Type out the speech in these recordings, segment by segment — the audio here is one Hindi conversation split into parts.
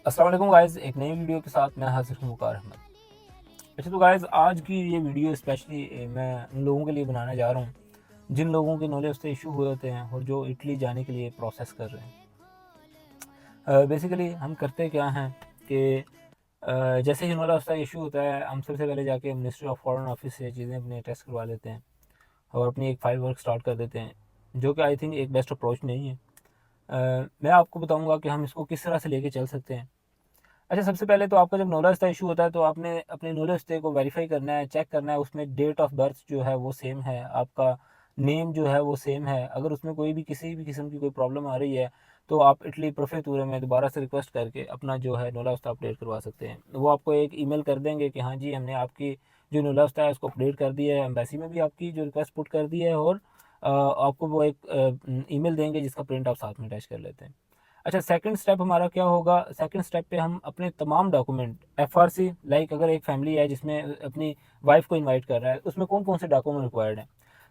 अस्सलाम वालेकुम गाइस, एक नई वीडियो के साथ मैं हाजिर हूँ वकार अहमद। अच्छा तो गाइस, आज की ये वीडियो स्पेशली मैं उन लोगों के लिए बनाने जा रहा हूँ जिन लोगों के नॉलेज से इशू हुए होते हैं और जो इटली जाने के लिए प्रोसेस कर रहे हैं। बेसिकली हम करते क्या हैं कि जैसे ही नॉलेज का इशू होता है, हम सबसे पहले जाके मिनिस्ट्री ऑफ फॉरेन ऑफिस से चीज़ें अपने टेस्ट करवा लेते हैं और अपनी एक फ़ाइल वर्क स्टार्ट कर देते हैं, जो कि आई थिंक एक बेस्ट अप्रोच नहीं है। मैं आपको बताऊँगा कि हम इसको किस तरह से लेके चल सकते हैं। अच्छा, सबसे पहले तो आपका जब नॉलेज का इशू होता है तो आपने अपने नॉलेज स्टे को वेरीफाई करना है, चेक करना है उसमें डेट ऑफ बर्थ जो है वो सेम है, आपका नेम जो है वो सेम है। अगर उसमें कोई भी किसी भी किस्म की कोई प्रॉब्लम आ रही है तो आप इटली प्रोफेक्टूरे में दोबारा से रिक्वेस्ट करके अपना जो है नॉलेज अपडेट करवा सकते हैं। वो आपको एक ईमेल कर देंगे कि हाँ जी, हमने आपकी जो नॉलेज है उसको अपडेट कर दिया है, एम्बेसी में भी आपकी जो रिक्वेस्ट पुट कर दी है, और आपको वो एक ईमेल देंगे जिसका प्रिंट आप साथ में अटैच कर लेते हैं। अच्छा, सेकंड स्टेप हमारा क्या होगा? सेकंड स्टेप पे हम अपने तमाम डॉक्यूमेंट एफआरसी, लाइक अगर एक फैमिली है जिसमें अपनी वाइफ को इनवाइट कर रहा है, उसमें कौन कौन से डॉक्यूमेंट रिक्वायर्ड हैं।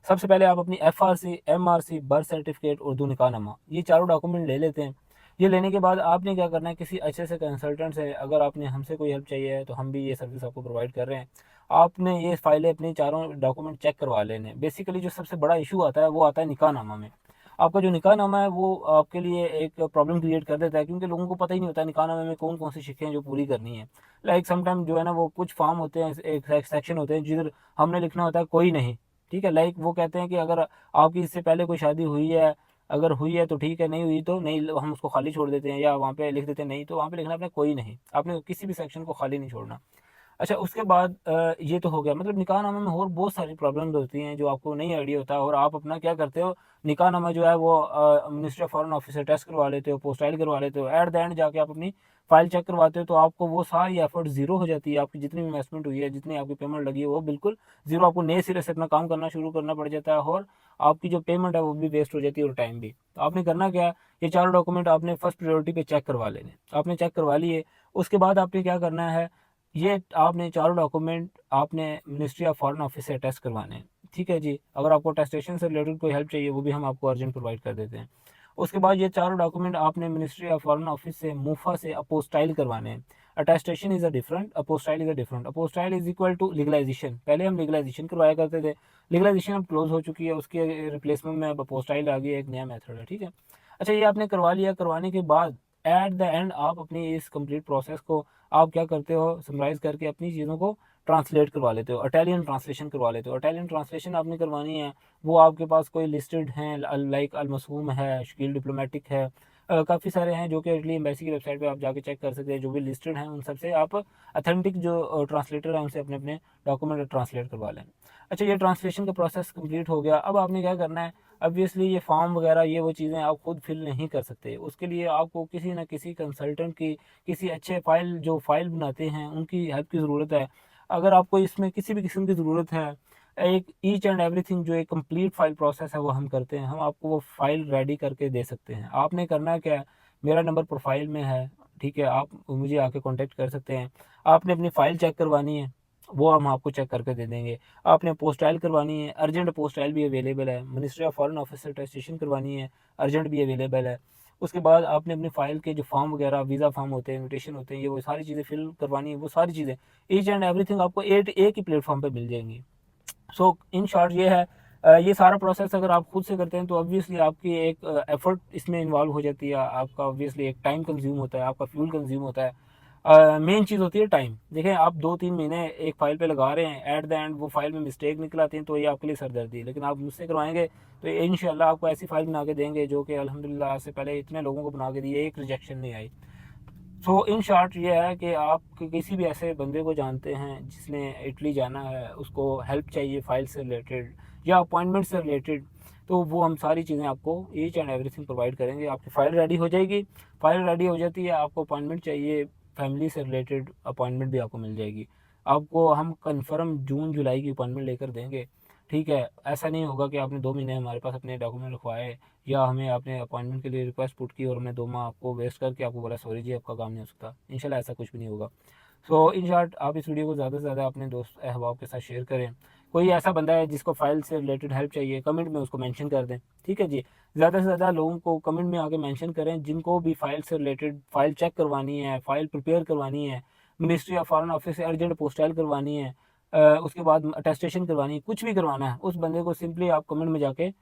सबसे पहले आप अपनी FRC, MRC, birth certificate, Urdu निकाहनामा, ये चारों डॉक्यूमेंट ले लेते हैं। ये लेने के बाद आपने क्या करना है, किसी अच्छे से कंसल्टेंट से अगर आपने हमसे कोई हेल्प चाहिए है तो हम भी ये सर्विस आपको प्रोवाइड कर रहे हैं। आपने ये फाइलें अपनी चारों डॉक्यूमेंट चेक करवा लेने। बेसिकली जो सबसे बड़ा इशू आता है वो आता है निकाहनामा में। आपका जो निकाहनामा है वो आपके लिए एक प्रॉब्लम क्रिएट कर देता है, क्योंकि लोगों को पता ही नहीं होता निकाहनामे में कौन कौन सी शिक्कें हैं जो पूरी करनी है। लाइक समटाइम जो है ना, वो कुछ फॉर्म होते हैं, एक सेक्शन होते हैं जिधर हमने लिखना होता है कोई नहीं। ठीक है, लाइक वो कहते हैं कि अगर आपकी इससे पहले कोई शादी हुई है, अगर हुई है तो ठीक है, नहीं हुई तो नहीं, हम उसको खाली छोड़ देते हैं, या वहाँ पे लिख देते हैं नहीं, तो वहाँ पे लिखना अपने कोई नहीं, आपने किसी भी सेक्शन को खाली नहीं छोड़ना। अच्छा, उसके बाद ये तो हो गया, मतलब निकाहनामे में और बहुत सारी प्रॉब्लम्स होती हैं जो आपको नहीं आइडिया होता, और आप अपना क्या करते हो, निकाहनामा जो है वो मिनिस्ट्री ऑफ फॉरेन ऑफिस से टेस्ट करवा लेते हो, पोस्टाइल करवा लेते हो, एट द एंड जाके आप अपनी फाइल चेक करवाते हो तो आपको वो सारी एफर्ट जीरो हो जाती है। आपकी जितनी इन्वेस्टमेंट हुई है, जितनी आपकी पेमेंट लगी है, वो बिल्कुल जीरो। आपको नए सिरे से अपना काम करना शुरू करना पड़ जाता है, और आपकी जो पेमेंट है वो भी वेस्ट हो जाती है और टाइम भी। तो आपने करना क्या है, ये चारों डॉक्यूमेंट आपने फर्स्ट प्रायोरिटी पे चेक करवा लेने। आपने चेक करवा लिए, उसके बाद आपने क्या करना है, ये आपने चारों डॉक्यूमेंट आपने मिनिस्ट्री ऑफ फॉरेन ऑफिस से अटेस्ट करवाने हैं। ठीक है जी, अगर आपको अटेस्टेशन से रिलेटेड कोई हेल्प चाहिए वो भी हम आपको अर्जेंट प्रोवाइड कर देते हैं। उसके बाद ये चारों डॉक्यूमेंट आपने मिनिस्ट्री ऑफ फॉरेन ऑफिस से मूफा से अपोस्टाइल करवाने हैं। Attestation is a different, apostille is a different. Apostille is equal to legalisation. पहले हम लीगलाइजेशन करवाया करते थे, लीगलाइजेशन अब क्लोज हो चुकी है, उसके रिप्लेसमेंट में अब अपोस्टाइल आ गई है, एक नया मेथड है। ठीक है, अच्छा ये आपने करवा लिया। करवाने के बाद एट द एंड आप अपनी इस कंप्लीट प्रोसेस को आप क्या करते हो, समराइज करके अपनी चीज़ों को ट्रांसलेट करवा लेते हो, इटालियन ट्रांसलेशन करवा लेते हो। इटालियन ट्रांसलेशन आपने करवानी है, वो आपके पास कोई लिस्टेड हैं, लाइक अलमसूम है, शकील डिप्लोमेटिक है, काफ़ी सारे हैं जो कि इटली एम्बेसी की वेबसाइट पे आप जाके चेक कर सकते हैं। जो भी लिस्टेड हैं उन सबसे आप अथेंटिक जो ट्रांसलेटर हैं उनसे अपने अपने डॉक्यूमेंट ट्रांसलेट करवा लें। अच्छा, ये ट्रांसलेशन का प्रोसेस कंप्लीट हो गया। अब आपने क्या करना है, ऑब्वियसली ये फॉर्म वगैरह ये वो चीज़ें आप खुद फिल नहीं कर सकते। उसके लिए आपको किसी न किसी कंसल्टेंट की, किसी अच्छे फाइल बनाते हैं उनकी हेल्प की ज़रूरत है। अगर आपको इसमें किसी भी किस्म की ज़रूरत है, एक ईच एंड एवरीथिंग जो एक कंप्लीट फाइल प्रोसेस है वो हम करते हैं। हम आपको वो फाइल रेडी करके दे सकते हैं। आपने करना क्या है, मेरा नंबर प्रोफाइल में है, ठीक है, आप मुझे आके कांटेक्ट कर सकते हैं। आपने अपनी फ़ाइल चेक करवानी है, वो हम आपको चेक करके दे देंगे। आपने पोस्टाइल करवानी है, अर्जेंट पोस्टाइल भी अवेलेबल है। मिनिस्ट्री ऑफ फॉरेन ऑफिस से अटेस्टेशन करवानी है, अर्जेंट भी अवेलेबल है। उसके बाद आपने अपनी फ़ाइल के जो फॉर्म वगैरह, वीज़ा फॉर्म होते हैं, इन्विटेशन होते हैं, ये वो सारी चीज़ें फिल करवानी है। वो सारी चीज़ें ईच एंड एवरीथिंग आपको एक ही प्लेटफॉर्म पे मिल जाएंगी। सो इन शॉर्ट ये है, ये सारा प्रोसेस अगर आप खुद से करते हैं तो ऑब्वियसली आपकी एक एफर्ट इसमें इन्वॉल्व हो जाती है। आपका ऑब्वियसली एक टाइम कंज्यूम होता है, आपका फ्यूल कंज्यूम होता है। मेन चीज़ होती है टाइम। देखें, आप 2-3 महीने एक फ़ाइल पे लगा रहे हैं, एट द एंड वो फाइल में मिस्टेक निकल आती हैं तो ये आपके लिए सरदर्दी है। लेकिन आप मुझसे करवाएंगे तो ये इंशाल्लाह आपको ऐसी फ़ाइल बना के देंगे जो कि अल्हम्दुलिल्लाह आज से पहले इतने लोगों को बना के दी है, एक रिजेक्शन नहीं आई। सो इन शॉर्ट ये है कि आप किसी भी ऐसे बंदे को जानते हैं जिसने इटली जाना है, उसको हेल्प चाहिए फाइल से रिलेटेड या अपॉइंटमेंट से रिलेटेड, तो वो हम सारी चीज़ें आपको ईच एंड एवरीथिंग प्रोवाइड करेंगे। आपकी फ़ाइल रेडी हो जाएगी। फ़ाइल रेडी हो जाती है, आपको अपॉइंटमेंट चाहिए, फैमिली से रिलेटेड अपॉइंटमेंट भी आपको मिल जाएगी। आपको हम कंफर्म जून जुलाई की अपॉइंटमेंट लेकर देंगे। ठीक है, ऐसा नहीं होगा कि आपने 2 महीने हमारे पास अपने डॉक्यूमेंट रखवाए, या हमें आपने अपॉइंटमेंट के लिए रिक्वेस्ट पुट की और हमने 2 माह आपको वेस्ट करके आपको बोला सॉरी जी आपका काम नहीं हो सकता। इंशाल्लाह ऐसा कुछ भी नहीं होगा। सो इन शॉर्ट, आप इस वीडियो को ज़्यादा से ज़्यादा अपने दोस्त अहबाब के साथ शेयर करें, कोई ऐसा बंदा है जिसको फ़ाइल से रिलेटेड हेल्प चाहिए, कमेंट में उसको मेंशन कर दें, ठीक है जी। ज़्यादा से ज़्यादा लोगों को कमेंट में आके मेंशन करें जिनको भी फ़ाइल से रिलेटेड फ़ाइल चेक करवानी है, फ़ाइल प्रिपेयर करवानी है, मिनिस्ट्री ऑफ फॉरेन ऑफिस से अर्जेंट पोस्टाइल करवानी है, उसके बाद अटेस्टेशन करवानी है, कुछ भी करवाना है, उस बंदे को सिंपली आप कमेंट में जाके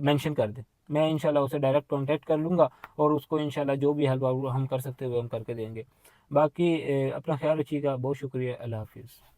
मेंशन कर दें। मैं इंशाल्लाह उसे डायरेक्ट कॉन्टैक्ट कर लूँगा और उसको इंशाल्लाह जो भी हेल्प हम कर सकते हैं वो हम करके देंगे। बाकी अपना ख्याल रखिएगा। बहुत शुक्रिया। अल्लाह हाफ़िज़।